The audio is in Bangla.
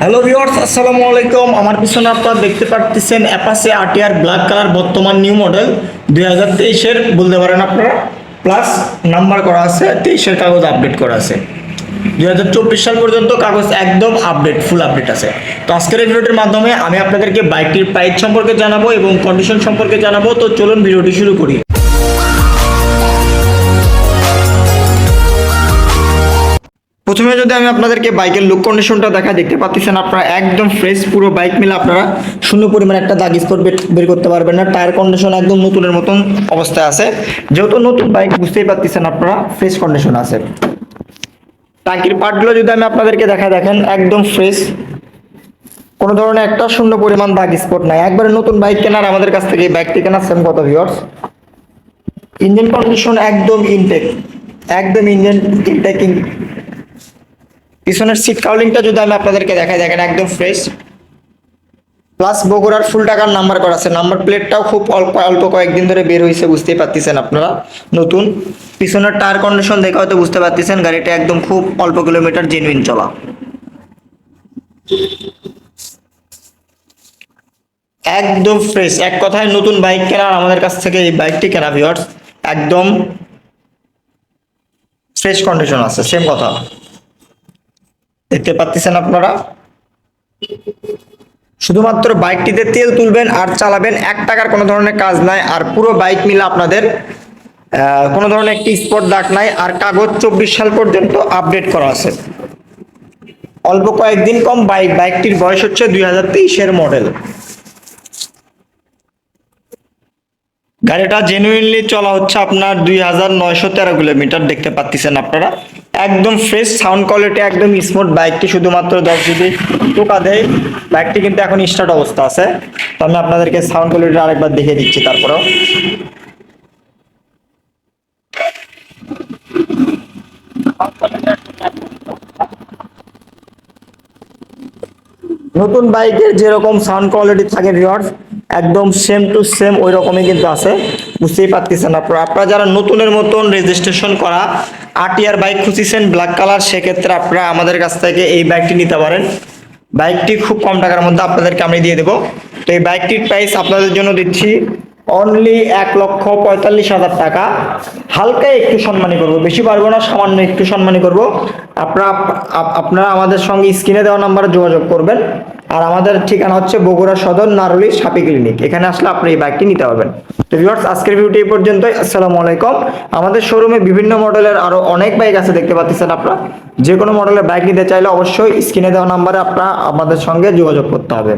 হ্যালো ভিউয়ার্স, আসসালামু আলাইকুম। আমার পিছনে আপনারা দেখতে পাচ্ছেন অ্যাপাচি আরটিআর ব্ল্যাক কালার, বর্তমান নিউ মডেল 2023-এর বলতে পারেন আপনারা। প্লাস নাম্বার করা আছে, 23-এর কাগজ আপডেট করা আছে। 2024 সাল পর্যন্ত কাগজ একদম আপডেট, ফুল আপডেট আছে। তো আজকের এই ভিডিওটির মাধ্যমে আমি আপনাদেরকে বাইকটির প্রাইস সম্পর্কে জানাবো এবং কন্ডিশন সম্পর্কে জানাবো। তো চলুন ভিডিওটি শুরু করি। প্রথমে যদি আমি আপনাদেরকে বাইকের লুক কন্ডিশনটা দেখাই, দেখতে পাচ্ছেন আপনারা একদম ফ্রেশ, পুরো বাইক মিলে আপনারা শূন্য পরিমাণ একটা দাগ স্পট বের করতে পারবেন না। টায়ার কন্ডিশন একদম নতুনের মতন অবস্থায় আছে, যেহেতু নতুন বাইক বুঝতেই পাচ্ছেন আপনারা ফ্রেশ কন্ডিশন আছে। টাঙ্কির পার্টগুলো যদি আমি আপনাদেরকে দেখেন একদম ফ্রেশ, কোনো ধরনের একটা শূন্য পরিমাণ দাগ স্পট নাই। একবারে নতুন বাইক কেনার আমাদের কাছ থেকে এই বাইকটি কেনার সেম কথা ভিউয়ার্স। ইঞ্জিন কন্ডিশন একদম ইনটেক, একদম ইঞ্জিন ইনটেকিং। পিছনের সিট কাউলিংটা যদি আমি আপনাদেরকে দেখেন একদম ফ্রেশ। প্লাস বগুড়ার ফুল টাকার নাম্বার করা আছে। নাম্বার প্লেটটাও খুব অল্প কয়েকদিন ধরে বের হয়েছে, বুঝতেই পারতেছেন আপনারা নতুন। পিছনের টায়ার কন্ডিশন দেখে হয়তো বুঝতে পারতেছেন গাড়িটা একদম খুব অল্প কিলোমিটার জেনুইন চলা, একদম ফ্রেশ। এক কথায় নতুন বাইক কেনার আমাদের কাছ থেকে এই বাইকটি কেনা ভিউয়ার্স, একদম ফ্রেশ কন্ডিশন আছে, সেম কথা দেখতে পাচ্ছেন আপনারা। শুধুমাত্র বাইকটিতে তেল তুলবেন আর চালাবেন, 1 টাকার কোনো ধরনের কাজ নাই। আর পুরো বাইক মিলে আপনাদের কোনো ধরনের একটি স্পট দাগ নাই। আর কাগজ 24 সাল পর্যন্ত আপডেট করা আছে। অল্প কয়েকদিন কম বাইকটির বয়স হচ্ছে 2023-এর মডেল। গাড়িটা জেনুইনলি চলা হচ্ছে আপনার 2913 কিলোমিটার, দেখতে পাচ্ছেন আপনারা। একদম ফ্রেশ, সাউন্ড কোয়ালিটি একদম স্মুথ। বাইকটি শুধুমাত্র 10 যদি টোকা দেয়, বাইকটি কিন্তু এখন স্টার্ট অবস্থা আছে। তো আমি আপনাদেরকে সাউন্ড কোয়ালিটি আরেকবার দেখিয়ে দিচ্ছি। তারপরেও নতুন বাইকের যেরকম সাউন্ড কোয়ালিটি থাকে ভিউয়ার্স, একদম সেম টু সেম ওই রকমই কিন্তু আছে, বুঝতেই পারতেছেন আপনারা যারা নতুনের মতন রেজিস্ট্রেশন করা আরটিআর বাইক খুঁজছেন ব্ল্যাক কালার, সেক্ষেত্রে আপনারা আমাদের কাছ থেকে এই বাইকটি নিতে পারেন। বাইকটি খুব কম টাকার মধ্যে আপনাদেরকে আমি দিয়ে দেবো। তো এই বাইকটির প্রাইস আপনাদের জন্য দিচ্ছি অনলি 1,45,000 টাকা। হালকা একটু সম্মানী করবো, বেশি পারবো না, সামান্য একটু সম্মানী করবো। আপনারা আমাদের সঙ্গে স্ক্রিনে দেওয়া নাম্বারে যোগাযোগ করবেন। আর আমাদের ঠিকানা হচ্ছে বগুড়া সদর, নারুলি সাপি ক্লিনিক। এখানে আসলে আপনি এই বাইকটি নিতে পারবেন। তো ভিউয়ার্স, আজকের ভিডিওটি এই পর্যন্তই। আসসালামু আলাইকুম। আমাদের শোরুমে বিভিন্ন মডেলের আরো অনেক বাইক আছে, দেখতে পাচ্ছেন আপনারা। যে কোনো মডেলের বাইক নিতে চাইলে অবশ্যই স্ক্রিনে দেওয়া নাম্বারে আপনারা আমাদের সঙ্গে যোগাযোগ করতে হবে।